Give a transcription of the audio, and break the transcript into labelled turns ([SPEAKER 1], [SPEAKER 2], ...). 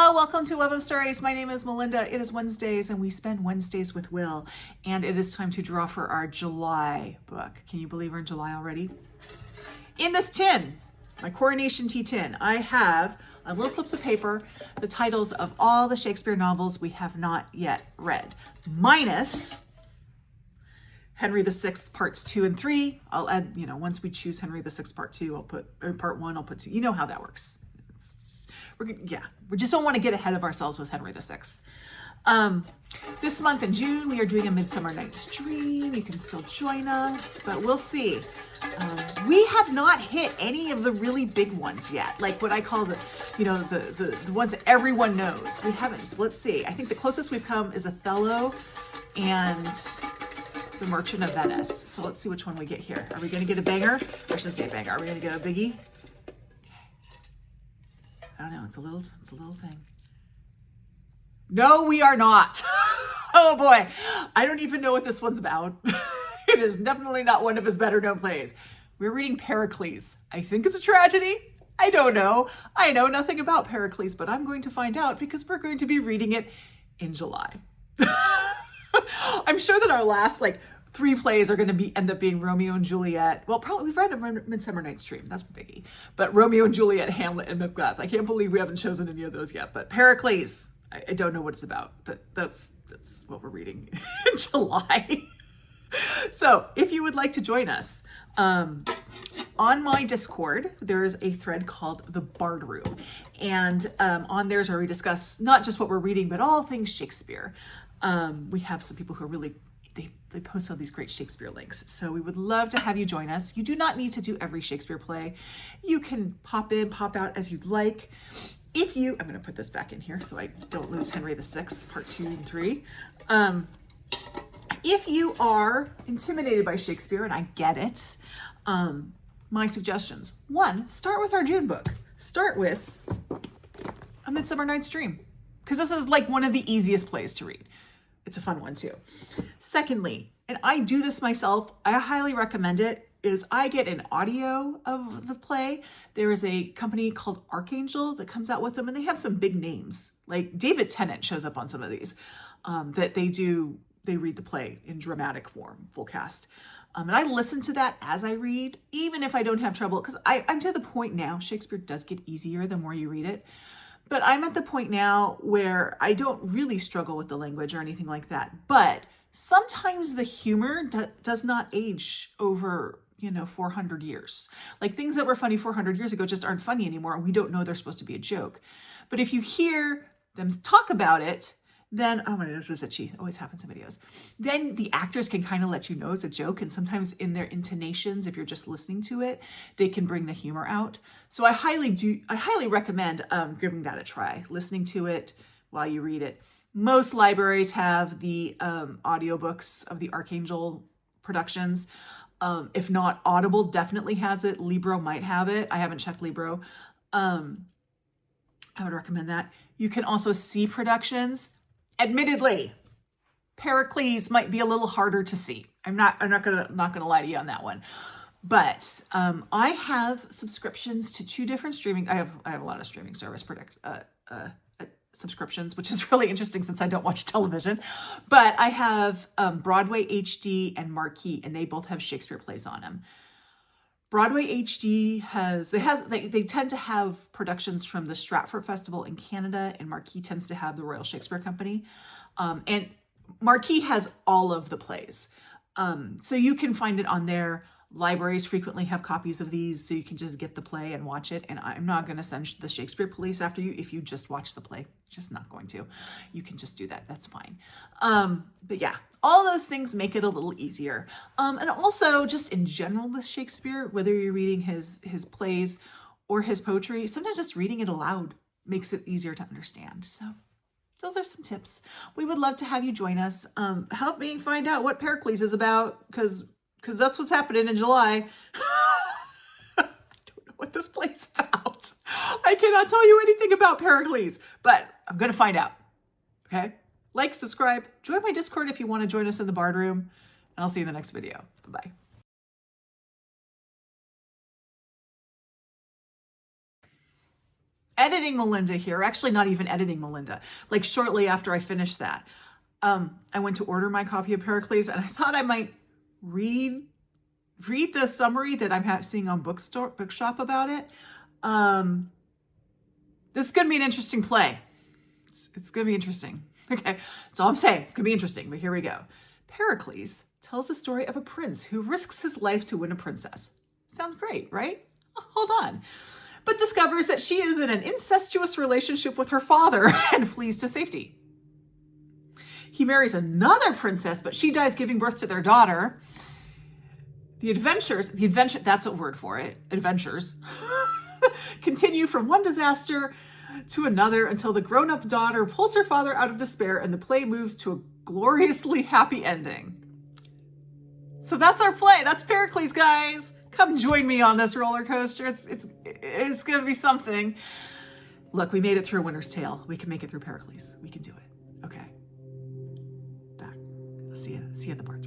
[SPEAKER 1] Hello, welcome to Web of Stories. My name is Melinda. It is Wednesdays and we spend Wednesdays with Will. And it is time to draw for our July book. Can you believe we're in July already? In this tin, my Coronation Tea tin, I have on little slips of paper the titles of all the Shakespeare novels we have not yet read, minus Henry VI Parts 2 and 3. I'll add, once we choose Henry VI Part 2, I'll put, or Part 1, I'll put 2. You know how that works. We just don't want to get ahead of ourselves with Henry VI. This month in June, we are doing A Midsummer Night's Dream. You can still join us, but we'll see. We have not hit any of the really big ones yet, like what I call the ones that everyone knows. We haven't, so let's see. I think the closest we've come is Othello and The Merchant of Venice. So let's see which one we get here. Are we going to get a banger? I shouldn't say a banger. Are we going to get a biggie? I don't know. It's a little thing. No, we are not. Oh boy. I don't even know what this one's about. It is definitely not one of his better known plays. We're reading Pericles. I think it's a tragedy. I don't know. I know nothing about Pericles, but I'm going to find out because we're going to be reading it in July. I'm sure that our last 3 plays are going to end up being Romeo and Juliet. Well, probably we've read A Midsummer Night's Dream. That's a biggie. But Romeo and Juliet, Hamlet, and Macbeth. I can't believe we haven't chosen any of those yet. But Pericles, I don't know what it's about. But that's what we're reading in July. So if you would like to join us, on my Discord, there's a thread called The Bard Room. And on there is where we discuss not just what we're reading, but all things Shakespeare. We have some people who are really, they post all these great Shakespeare links. So we would love to have you join us. You do not need to do every Shakespeare play. You can pop in, pop out as you'd like. I'm going to put this back in here so I don't lose Henry VI, Part 2 and 3. If you are intimidated by Shakespeare, and I get it, my suggestions. 1, start with our June book. Start with A Midsummer Night's Dream, because this is one of the easiest plays to read. It's a fun one too. Secondly, and I do this myself, I highly recommend it, is I get an audio of the play. There is a company called Archangel that comes out with them, and they have some big names. Like David Tennant shows up on some of these, that they read the play in dramatic form, full cast. And I listen to that as I read, even if I don't have trouble, because I'm to the point now, Shakespeare does get easier the more you read it. But I'm at the point now where I don't really struggle with the language or anything like that. But sometimes the humor does not age over, 400 years. Things that were funny 400 years ago just aren't funny anymore, and we don't know they're supposed to be a joke. But if you hear them talk about it, then, oh my gosh, it always happens in videos. Then the actors can kind of let you know it's a joke. And sometimes in their intonations, if you're just listening to it, they can bring the humor out. So I highly recommend giving that a try, listening to it while you read it. Most libraries have the audiobooks of the Archangel productions. If not, Audible definitely has it. Libro might have it. I haven't checked Libro. I would recommend that. You can also see productions. Admittedly, Pericles might be a little harder to see. I'm not gonna lie to you on that one. But I have subscriptions to 2 different streaming. I have a lot of streaming service subscriptions, which is really interesting since I don't watch television. But I have Broadway HD and Marquee, and they both have Shakespeare plays on them. Broadway HD they tend to have productions from the Stratford Festival in Canada, and Marquee tends to have the Royal Shakespeare Company. And Marquee has all of the plays. So you can find it on there. Libraries frequently have copies of these, so you can just get the play and watch it. And I'm not going to send the Shakespeare police after you if you just watch the play. Just not going to. You can just do that. That's fine. But yeah, all those things make it a little easier. And also just in general with Shakespeare, whether you're reading his plays or his poetry, sometimes just reading it aloud makes it easier to understand. So those are some tips. We would love to have you join us. Help me find out what Pericles is about, because that's what's happening in July. I don't know what this play's about. I cannot tell you anything about Pericles, but I'm going to find out. Okay? Like, subscribe, join my Discord if you want to join us in the Bard Room, and I'll see you in the next video. Bye-bye. editing Melinda here, actually not even editing Melinda, like shortly after I finished that, I went to order my copy of Pericles, and I thought I might read the summary that I'm seeing on Bookshop about it. This is going to be an interesting play. It's going to be interesting. Okay, that's all I'm saying. It's going to be interesting, but here we go. Pericles tells the story of a prince who risks his life to win a princess. Sounds great, right? Hold on. But discovers that she is in an incestuous relationship with her father and flees to safety. He marries another princess, but she dies giving birth to their daughter. The adventures, that's a word for it, adventures, continue from one disaster to another until the grown-up daughter pulls her father out of despair and the play moves to a gloriously happy ending. So that's our play. That's Pericles, guys. Come join me on this roller coaster. It's going to be something. Look, we made it through Winter's Tale. We can make it through Pericles. We can do it. Okay. Back. I'll see you at the bar.